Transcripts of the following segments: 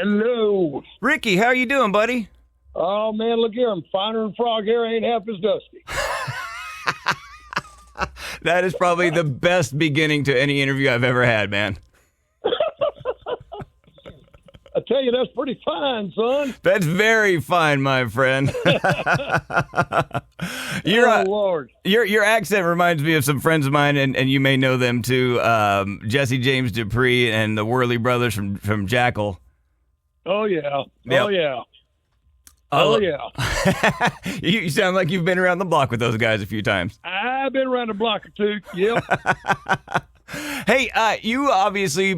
Hello. Ricky, how you doing, buddy? Oh, man, look here. I'm finer than frog hair. Ain't half as dusty. That is probably the best beginning to any interview I've ever had, man. I tell you, that's pretty fine, son. That's very fine, my friend. Lord. Your accent reminds me of some friends of mine, and you may know them too. Jesse James Dupree and the Worley brothers from Jackal. Oh, yeah. Yep. Oh, yeah. Oh, yeah. You sound like you've been around the block with those guys a few times. I've been around a block or two. Yep. Hey, you obviously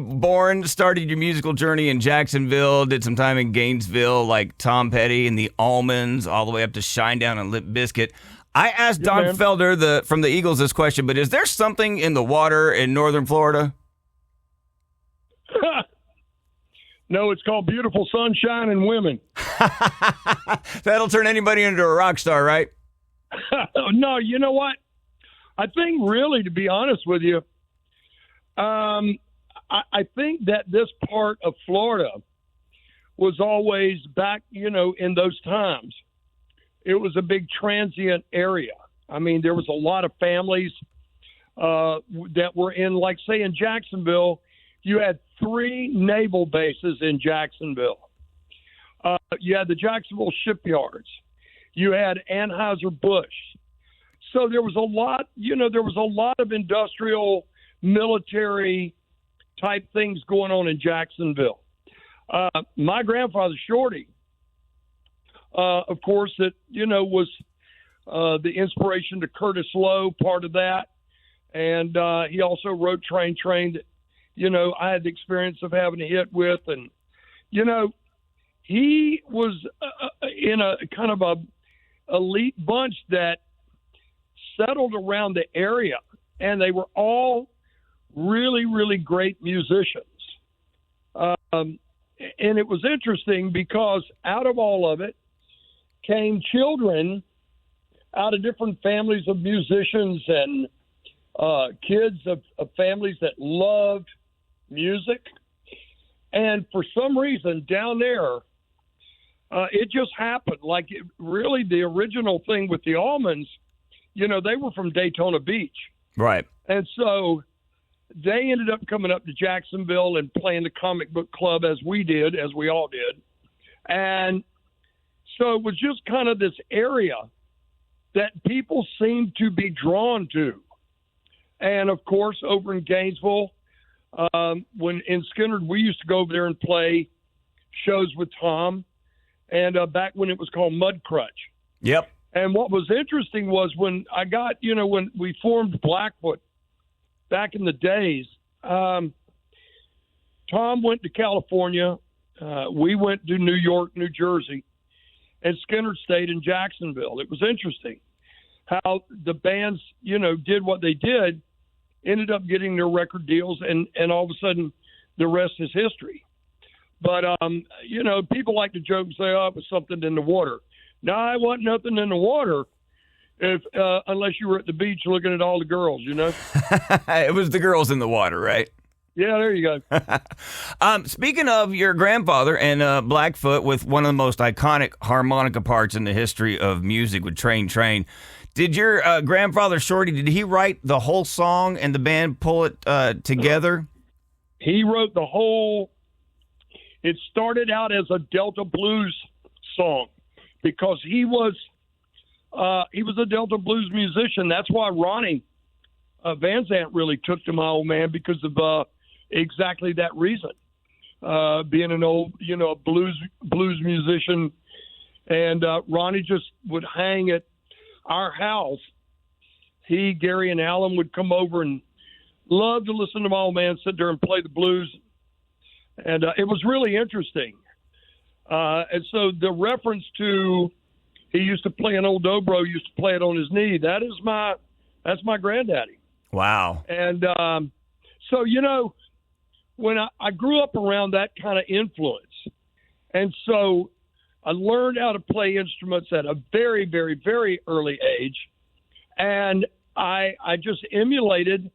started your musical journey in Jacksonville, did some time in Gainesville, like Tom Petty and the Almonds, all the way up to Shinedown and Limp Bizkit. I asked Don Felder from the Eagles this question, but is there something in the water in northern Florida? No, it's called beautiful sunshine and women. That'll turn anybody into a rock star, right? No, you know what? I think really, to be honest with you, I think that this part of Florida was always back, in those times. It was a big transient area. I mean, there was a lot of families that were in, like, say, in Jacksonville, you had 3 naval bases in Jacksonville. You had the Jacksonville shipyards. You had Anheuser-Busch. So there was a lot, of industrial, military type things going on in Jacksonville. My grandfather, Shorty, of course, that, was the inspiration to Curtis Lowe, part of that. And he also wrote Train that, I had the experience of having a hit with. And, he was in a kind of a elite bunch that settled around the area, and they were all really, really great musicians. And it was interesting because out of all of it came children out of different families of musicians and kids of families that loved music. And for some reason down there, it just happened. Like, really, the original thing with the Almonds, they were from Daytona Beach. Right. And so they ended up coming up to Jacksonville and playing the comic book club as we all did. And so it was just kind of this area that people seemed to be drawn to. And, of course, over in Gainesville, when in Skynyrd, we used to go over there and play shows with Tom, and back when it was called Mud Crutch. Yep. And what was interesting was when I got, when we formed Blackfoot back in the days, Tom went to California. We went to New York, New Jersey, and Skynyrd stayed in Jacksonville. It was interesting how the bands, did what they did, ended up getting their record deals, and all of a sudden the rest is history. But, people like to joke and say, oh, it was something in the water. No, it wasn't nothing in the water unless you were at the beach looking at all the girls, It was the girls in the water, right? Yeah, there you go. Speaking of your grandfather and Blackfoot, with one of the most iconic harmonica parts in the history of music with Train, did your grandfather, Shorty, did he write the whole song and the band pull it together? He wrote the whole. It started out as a Delta blues song because he was a Delta blues musician. That's why Ronnie Van Zant really took to my old man, because of exactly that reason. Being an old, a blues musician, and Ronnie just would hang at our house. He, Gary, and Alan would come over and love to listen to my old man sit there and play the blues. And it was really interesting. And so the reference to he used to play an old dobro, used to play it on his knee. That's my granddaddy. Wow. And so, when I grew up around that kind of influence, and so I learned how to play instruments at a very, very, very early age. And I just emulated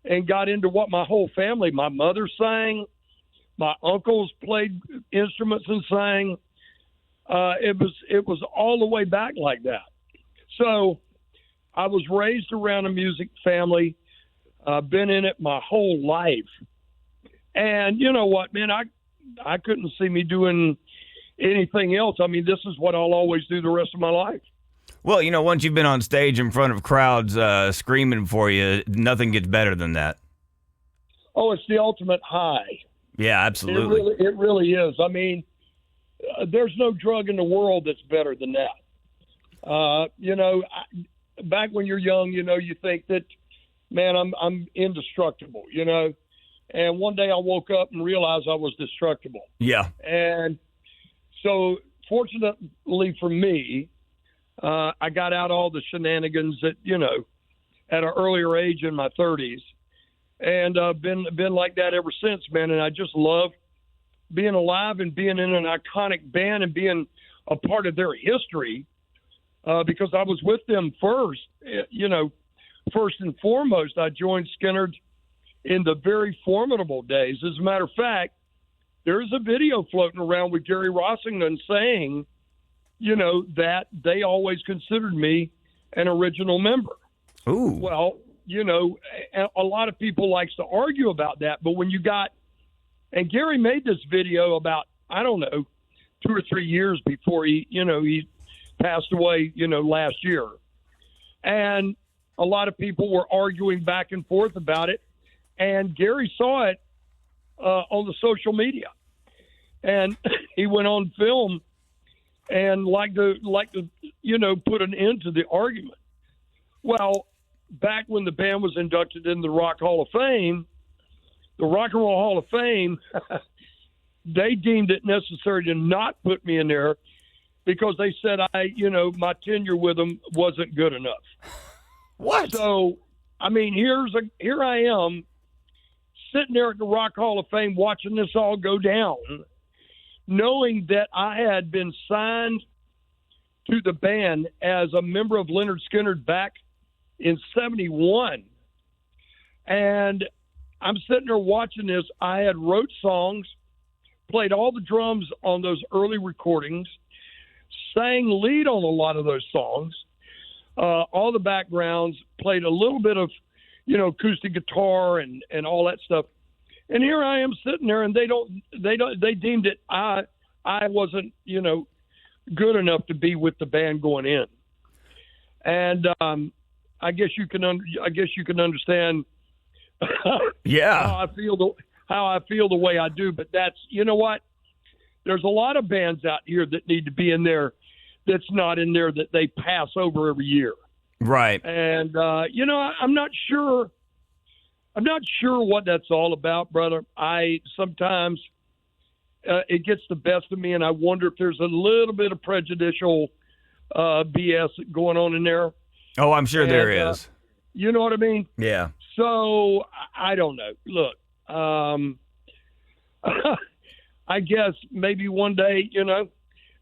and got into what my whole family, my mother sang, My uncles played instruments and sang. It was all the way back like that. So I was raised around a music family. Been in it my whole life. And you know what, man, I couldn't see me doing anything else. I mean, this is what I'll always do the rest of my life. Well, once you've been on stage in front of crowds screaming for you, nothing gets better than that. Oh, it's the ultimate high. Yeah, absolutely. It really is. I mean, there's no drug in the world that's better than that. Back when you're young, you think that, man, I'm indestructible, And one day I woke up and realized I was destructible. Yeah. And so fortunately for me, I got out all the shenanigans that, at an earlier age in my 30s, and been like that ever since, man. And I just love being alive and being in an iconic band and being a part of their history, because I was with them first. First and foremost, I joined Skynyrd in the very formidable days. As a matter of fact, there's a video floating around with Gary Rossington saying, that they always considered me an original member. Ooh. Well, a lot of people likes to argue about that, but when you got, and Gary made this video about, I don't know, 2 or 3 years before he passed away, last year. And a lot of people were arguing back and forth about it. And Gary saw it on the social media, and he went on film and like to put an end to the argument. Well, back when the band was inducted in the Rock Hall of Fame, the Rock and Roll Hall of Fame, they deemed it necessary to not put me in there because they said my tenure with them wasn't good enough. What? So, I mean, here I am, sitting there at the Rock Hall of Fame watching this all go down, knowing that I had been signed to the band as a member of Lynyrd Skynyrd back in 71. And I'm sitting there watching this. I had wrote songs, played all the drums on those early recordings, sang lead on a lot of those songs, all the backgrounds, played a little bit of acoustic guitar and all that stuff. And here I am sitting there, and they deemed it I wasn't, good enough to be with the band going in. And I guess you can understand yeah, how I feel the way I do. But that's, what? There's a lot of bands out here that need to be in there that's not in there, that they pass over every year. Right. And, I'm not sure what that's all about, brother. Sometimes it gets the best of me, and I wonder if there's a little bit of prejudicial BS going on in there. Oh, I'm sure there is. You know what I mean? Yeah. So, I don't know. Look, I guess maybe one day,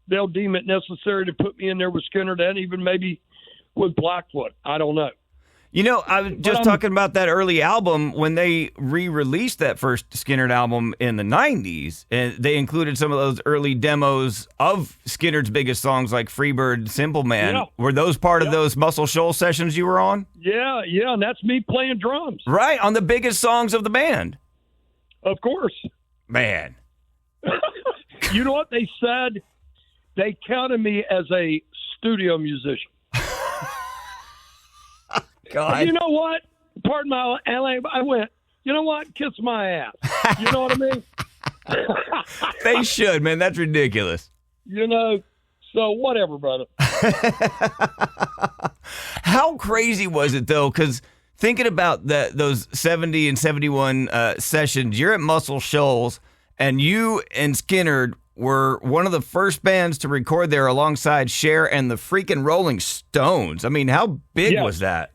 they'll deem it necessary to put me in there with Skynyrd and even maybe with Blackfoot. I don't know. I was just talking about that early album when they re-released that first Skynyrd album in the 90s, and they included some of those early demos of Skynyrd's biggest songs like Freebird, Simple Man. Yeah. Were those part of those Muscle Shoals sessions you were on? Yeah, and that's me playing drums. Right, on the biggest songs of the band. Of course. Man. You know what they said? They counted me as a studio musician. God. You know what? Pardon my LA, I went, you know what? Kiss my ass. You know what I mean? They should, man. That's ridiculous. So whatever, brother. How crazy was it, though? Because thinking about those 70 and 71 sessions, you're at Muscle Shoals, and you and Skynyrd were one of the first bands to record there alongside Cher and the freaking Rolling Stones. I mean, how big was that?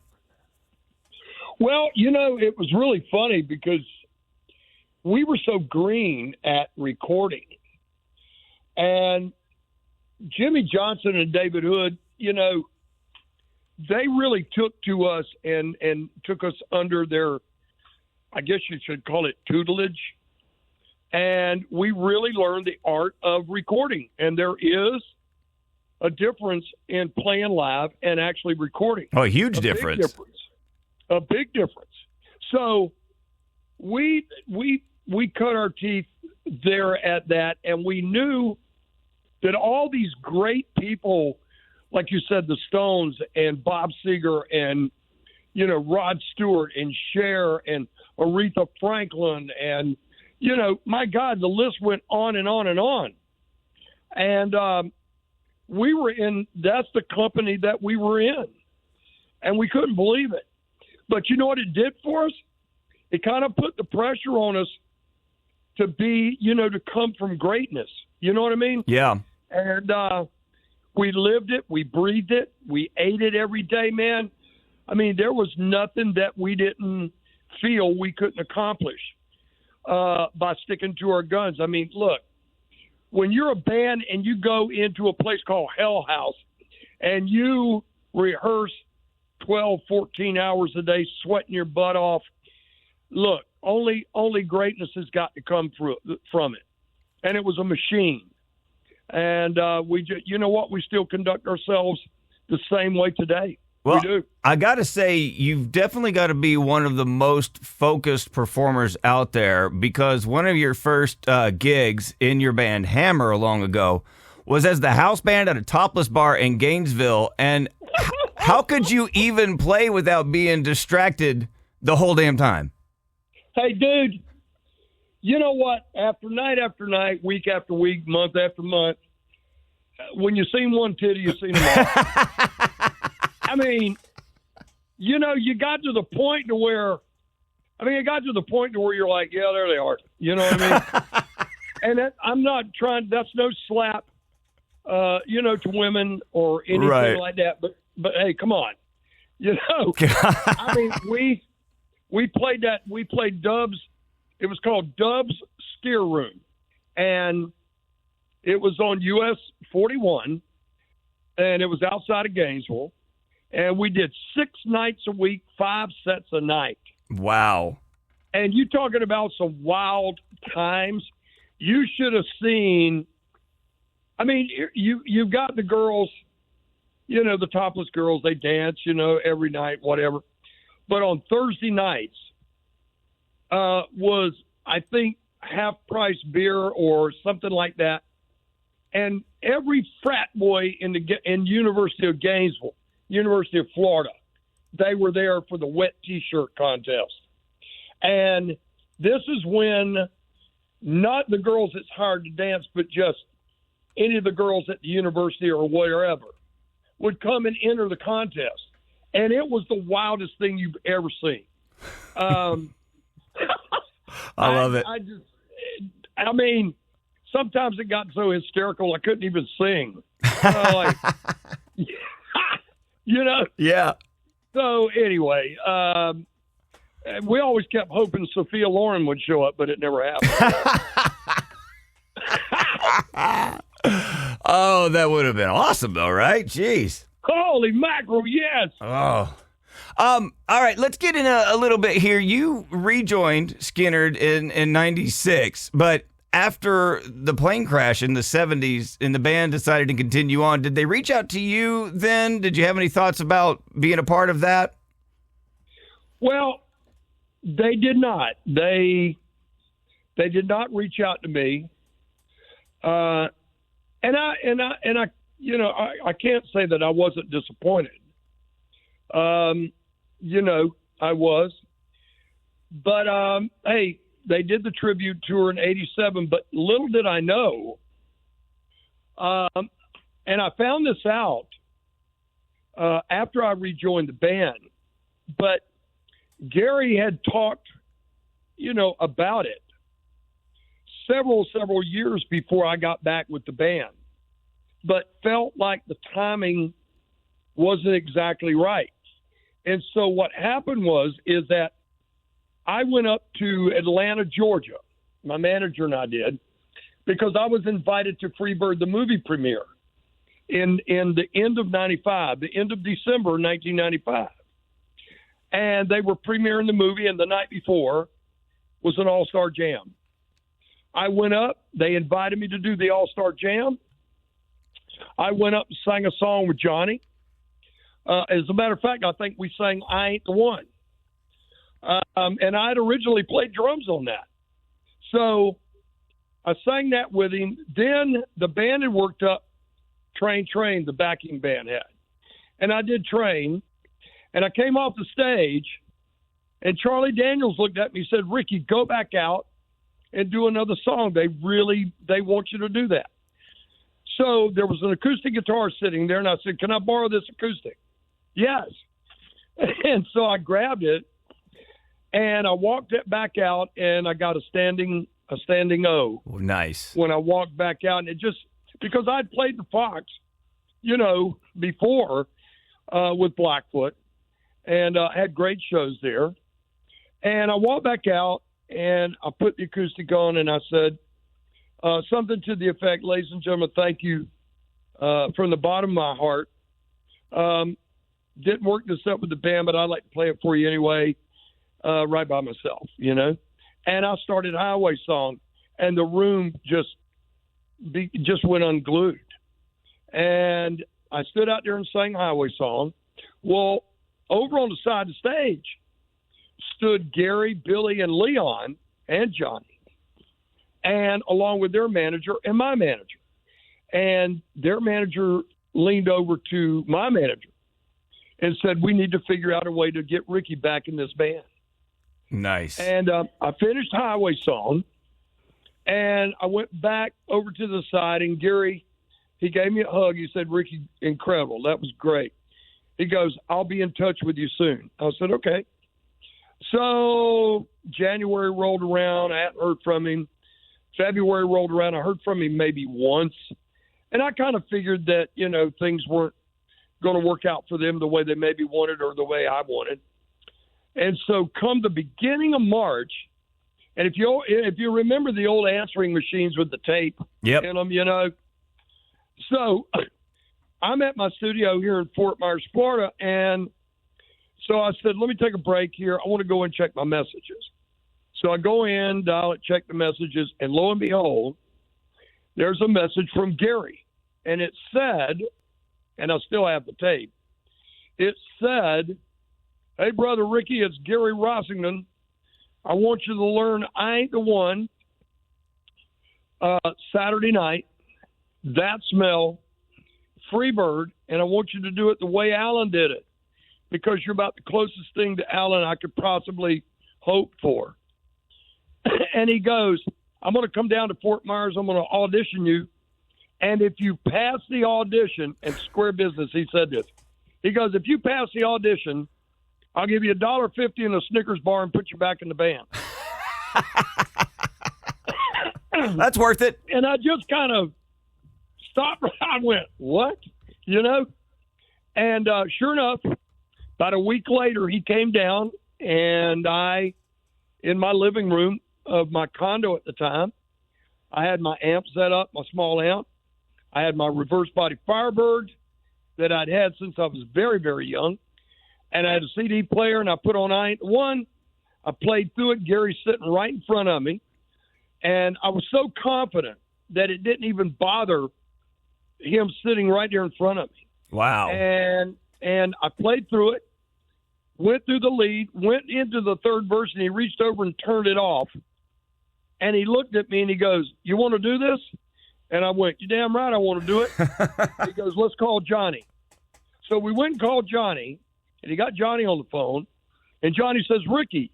Well, it was really funny because we were so green at recording. And Jimmy Johnson and David Hood, they really took to us and took us under their, I guess you should call it tutelage, And we really learned the art of recording. And there is a difference in playing live and actually recording. Oh, a huge difference. A big difference. So we cut our teeth there at that, and we knew that all these great people, like you said, the Stones and Bob Seger and, you know, Rod Stewart and Cher and Aretha Franklin and, you know, my God, the list went on and on and on. And we were in, that's the company that we were in. And we couldn't believe it. But you know what it did for us? It kind of put the pressure on us to be, you know, to come from greatness. You know what I mean? Yeah. And we lived it. We breathed it. We ate it every day, man. I mean, there was nothing that we didn't feel we couldn't accomplish by sticking to our guns. I mean, look, when you're a band and you go into a place called Hell House and you rehearse 12, 14 hours a day, sweating your butt off, look, only greatness has got to come from it. And it was a machine. And you know what? We still conduct ourselves the same way today. Well, we do. I got to say, you've definitely got to be one of the most focused performers out there, because one of your first gigs in your band, Hammer, long ago, was as the house band at a topless bar in Gainesville. And how could you even play without being distracted the whole damn time? Hey, dude, you know what? After night, week after week, month after month, when you seen one titty, you seen them all. I mean, you know, you got to the point to where you're like, yeah, there they are. You know what I mean? And I'm not trying, that's no slap, you know, to women or anything like that. But hey, come on. You know, I mean, we played Dub's, it was called Dub's Steer Room. And it was on US 41, and it was outside of Gainesville. And we did 6 nights a week, 5 sets a night. Wow. And you talking about some wild times. You should have seen, I mean, you've got the girls, you know, the topless girls, they dance, you know, every night, whatever. But on Thursday nights was, I think, half-price beer or something like that. And every frat boy in University of Gainesville, University of Florida, they were there for the wet T-shirt contest. And this is when not the girls that's hired to dance, but just any of the girls at the university or wherever would come and enter the contest. And it was the wildest thing you've ever seen. I love it. I mean, sometimes it got so hysterical I couldn't even sing. You know? Yeah. So anyway, we always kept hoping Sophia Loren would show up, but it never happened. Oh, that would have been awesome, though, right? Jeez. Holy mackerel, yes. Oh. All right, let's get in a little bit here. You rejoined Skynyrd in 96, but after the plane crash in the 70s and the band decided to continue on, did they reach out to you then? Did you have any thoughts about being a part of that? Well, they did not. They did not reach out to me. And I you know, I can't say that I wasn't disappointed. You know, I was. But hey, they did the tribute tour in 87, but little did I know. And I found this out after I rejoined the band. But Gary had talked, you know, about it several years before I got back with the band, but felt like the timing wasn't exactly right. And so what happened is that I went up to Atlanta, Georgia, my manager and I did, because I was invited to Freebird, the movie premiere in the end of 95, the end of December 1995. And they were premiering the movie, and the night before was an all-star jam. I went up. They invited me to do the All-Star Jam. I went up and sang a song with Johnny. As a matter of fact, I think we sang I Ain't the One. And I had originally played drums on that. So I sang that with him. Then the band had worked up Train, the backing band had. And I did Train. And I came off the stage, and Charlie Daniels looked at me and said, Rickey, go back out and do another song. They want you to do that. So there was an acoustic guitar sitting there, and I said, can I borrow this acoustic? Yes. And so I grabbed it, and I walked it back out, and I got a standing O. Oh, nice. When I walked back out, and it just, because I'd played the Fox, before with Blackfoot, and had great shows there. And I walked back out, and I put the acoustic on, and I said something to the effect, ladies and gentlemen, thank you from the bottom of my heart. Didn't work this up with the band, but I'd like to play it for you anyway, right by myself, And I started Highway Song, and the room just went unglued. And I stood out there and sang Highway Song. Well, over on the side of the stage stood Gary, Billy, and Leon, and Johnny, and along with their manager and my manager. And their manager leaned over to my manager and said, we need to figure out a way to get Rickey back in this band. Nice. And I finished Highway Song, and I went back over to the side, and Gary, he gave me a hug. He said, Rickey, incredible. That was great. He goes, I'll be in touch with you soon. I said, okay. So January rolled around. I hadn't heard from him. February rolled around. I heard from him maybe once. And I kind of figured that, things weren't going to work out for them the way they maybe wanted or the way I wanted. And so come the beginning of March, and if you remember the old answering machines with the tape in them, So I'm at my studio here in Fort Myers, Florida, and so I said, let me take a break here. I want to go and check my messages. So I go in, dial it, check the messages, and lo and behold, there's a message from Gary. And it said, and I still have the tape, it said, hey, Brother Rickey, it's Gary Rossington. I want you to learn I Ain't the One Saturday night, That Smell, Freebird, and I want you to do it the way Alan did it, because you're about the closest thing to Alan I could possibly hope for. And he goes, I'm going to come down to Fort Myers. I'm going to audition you. And if you pass the audition, and square business, he said this. He goes, if you pass the audition, I'll give you $1.50 in a Snickers bar and put you back in the band. That's worth it. And I just kind of stopped. I went, what? And sure enough, about a week later, he came down, and in my living room of my condo at the time, I had my amp set up, my small amp. I had my reverse body Firebird that I'd had since I was very, very young. And I had a CD player, and I put on I Ain't the One. I played through it. Gary's sitting right in front of me. And I was so confident that it didn't even bother him sitting right there in front of me. Wow. And I played through it, went through the lead, went into the third verse, and he reached over and turned it off. And he looked at me, and he goes, you want to do this? And I went, you damn right I want to do it. He goes, let's call Johnny. So we went and called Johnny, and he got Johnny on the phone. And Johnny says, Rickey,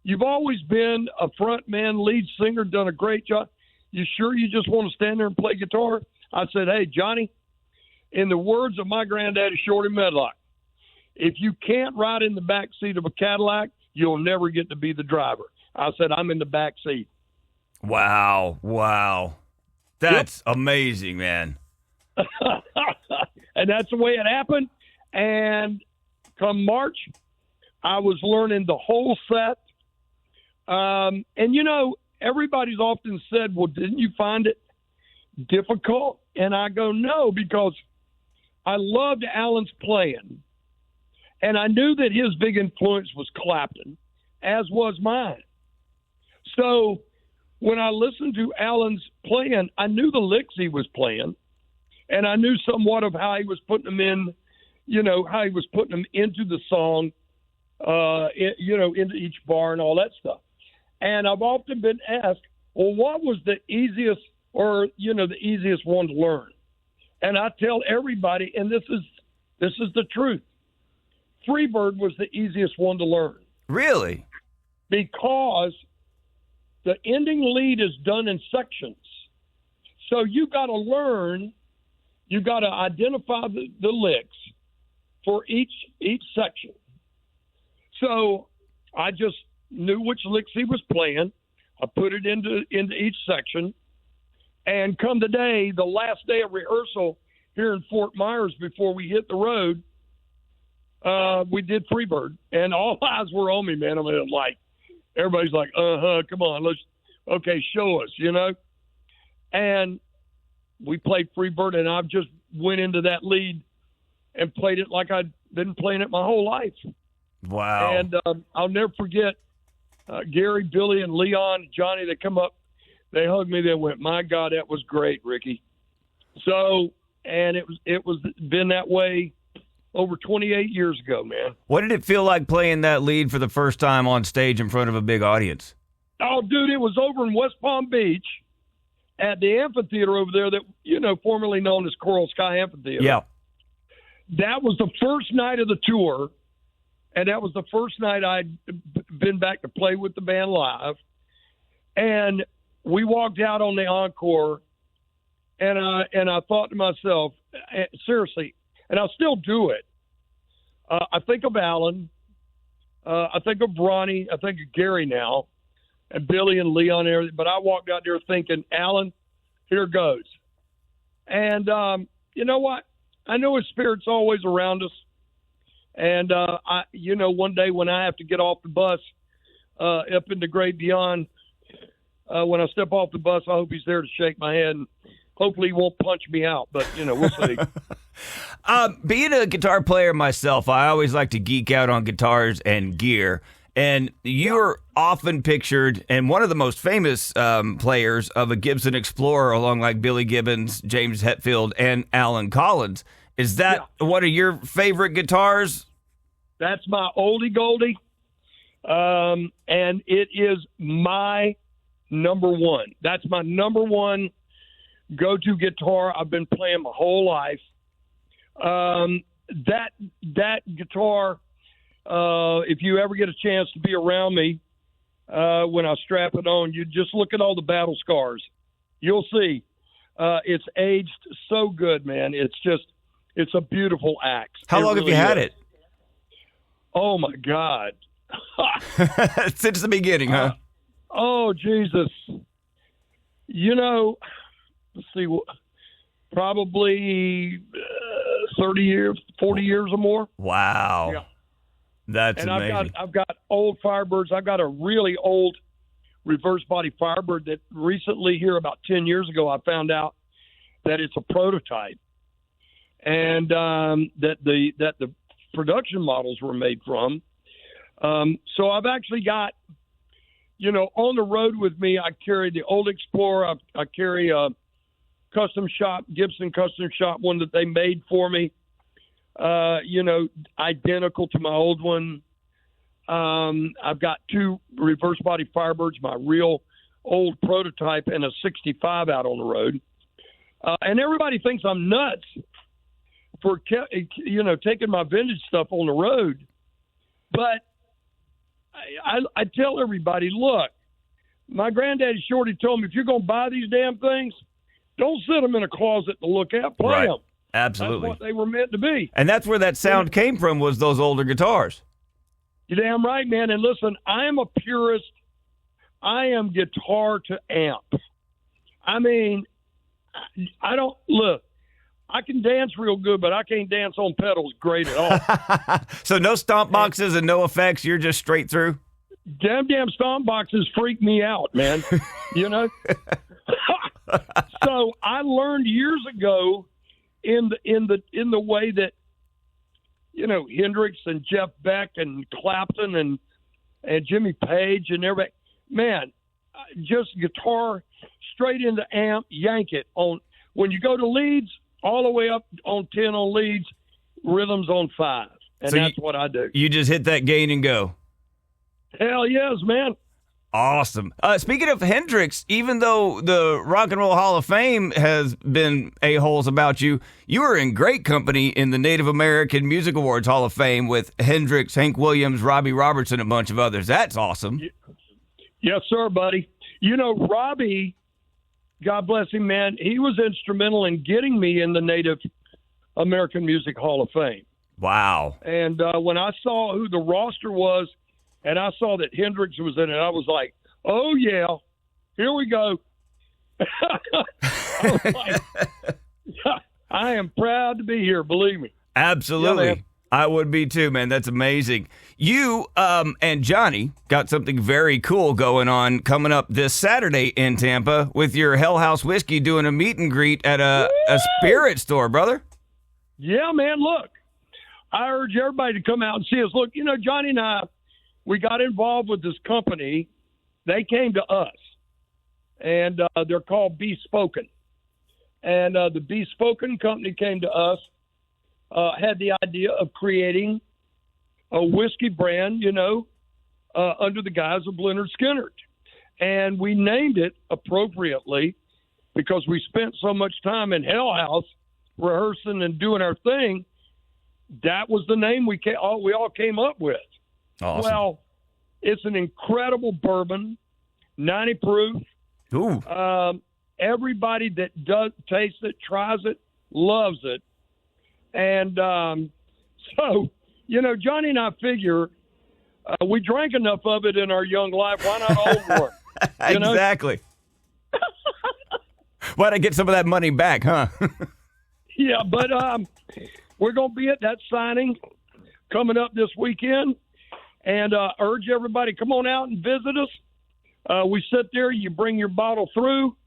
you've always been a front man, lead singer, done a great job. You sure you just want to stand there and play guitar? I said, hey, Johnny, in the words of my granddaddy, Shorty Medlocke, if you can't ride in the back seat of a Cadillac, you'll never get to be the driver. I said, I'm in the back seat. Wow. That's amazing, man. And that's the way it happened. And come March, I was learning the whole set. And, everybody's often said, well, didn't you find it difficult? And I go, no, because I loved Alan's playing. And I knew that his big influence was Clapton, as was mine. So when I listened to Alan's playing, I knew the licks he was playing, and I knew somewhat of how he was putting them in, how he was putting them into the song, into each bar and all that stuff. And I've often been asked, well, what was the easiest the easiest one to learn? And I tell everybody, and this is the truth, Freebird was the easiest one to learn. Really? Because the ending lead is done in sections. So you got to learn, you got to identify the licks for each section. So I just knew which licks he was playing. I put it into each section. And come today, the last day of rehearsal here in Fort Myers before we hit the road, we did Freebird. And all eyes were on me, man. I mean, everybody's like, come on, show us, And we played Freebird, and I just went into that lead and played it like I'd been playing it my whole life. Wow. And I'll never forget Gary, Billy, and Leon, Johnny, they come up, they hugged me, they went, my God, that was great, Ricky. So, and it was been that way over 28 years ago, man. What did it feel like playing that lead for the first time on stage in front of a big audience? Oh, dude, it was over in West Palm Beach at the amphitheater over there that, formerly known as Coral Sky Amphitheater. Yeah. That was the first night of the tour, and that was the first night I'd been back to play with the band live. And we walked out on the encore, and I thought to myself, seriously, and I'll still do it. I think of Alan. I think of Ronnie. I think of Gary now, and Billy and Leon and everything. But I walked out there thinking, Alan, here goes. And you know what? I know his spirit's always around us. And, one day when I have to get off the bus up in the great beyond, when I step off the bus, I hope he's there to shake my hand. And hopefully he won't punch me out, but, we'll see. Being a guitar player myself, I always like to geek out on guitars and gear. And you're often pictured, and one of the most famous players of a Gibson Explorer, along like Billy Gibbons, James Hetfield, and Alan Collins. Is that one of your favorite guitars? That's my oldie goldie, and it is my number one. That's my number one go-to guitar I've been playing my whole life. That guitar, if you ever get a chance to be around me when I strap it on, you just look at all the battle scars. You'll see it's aged so good, man. It's a beautiful axe. How long have you had it? Oh, my God. Since the beginning, huh? Oh, Jesus. Let's see, probably 30 years, 40 years or more. Wow. Yeah. That's amazing. I've got old Firebirds. I've got a really old reverse body Firebird that recently here about 10 years ago I found out that it's a prototype. And that the production models were made from. So I've actually got, on the road with me, I carry the old Explorer. I carry a Gibson custom shop one that they made for me, identical to my old one. I've got two reverse body Firebirds, my real old prototype, and a 65 out on the road. And everybody thinks I'm nuts for taking my vintage stuff on the road, but I tell everybody, look, my granddaddy Shorty told me, if you're going to buy these damn things, don't sit them in a closet to look at. Play them. Absolutely, that's what they were meant to be. And that's where that sound came from, was those older guitars. You're damn right, man. And listen, I am a purist. I am guitar to amp. I mean, I don't look. I can dance real good, but I can't dance on pedals great at all. So no stomp boxes and no effects. You're just straight through. Damn stomp boxes freak me out, man. So I learned years ago in the way that Hendrix and Jeff Beck and Clapton and Jimmy Page and everybody. Man, just guitar straight into amp, yank it on. When you go to leads, all the way up on 10 on leads, rhythms on 5, and so that's what I do. You just hit that gain and go. Hell yes, man. Awesome. Speaking of Hendrix, even though the Rock and Roll Hall of Fame has been a-holes about you, you were in great company in the Native American Music Awards Hall of Fame with Hendrix, Hank Williams, Robbie Robertson, and a bunch of others. That's awesome. Yes, sir, buddy. You know, Robbie, God bless him, man, he was instrumental in getting me in the Native American Music Hall of Fame. Wow. And when I saw who the roster was, and I saw that Hendrix was in it, I was like, oh, yeah, here we go. I was like, I am proud to be here, believe me. Absolutely. Yeah, I would be too, man. That's amazing. You and Johnny got something very cool going on coming up this Saturday in Tampa with your Hell House Whiskey doing a meet and greet at a spirit store, brother. Yeah, man, look, I urge everybody to come out and see us. Look, you know, Johnny and I, we got involved with this company. They came to us, and they're called Bespoken. And the Bespoken company came to us, had the idea of creating a whiskey brand, you know, under the guise of Lynyrd Skynyrd. And we named it appropriately because we spent so much time in Hell House rehearsing and doing our thing. That was the name we all came up with. Awesome. Well, it's an incredible bourbon, 90 proof. Ooh. Everybody that does taste it, tries it, loves it. And so, you know, Johnny and I figure we drank enough of it in our young life. Why not old one? Exactly. Why'd I get some of that money back, huh? Yeah, but we're going to be at that signing coming up this weekend. And urge everybody, come on out and visit us. We sit there, you bring your bottle through.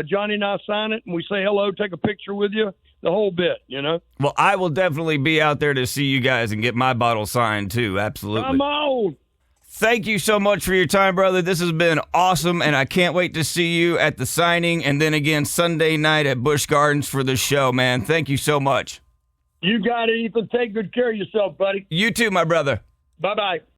Johnny and I sign it, and we say hello, take a picture with you, the whole bit, you know. Well, I will definitely be out there to see you guys and get my bottle signed, too. Absolutely. Come on. Thank you so much for your time, brother. This has been awesome, and I can't wait to see you at the signing and then again Sunday night at Busch Gardens for the show, man. Thank you so much. You got it, Ethan. Take good care of yourself, buddy. You too, my brother. Bye-bye.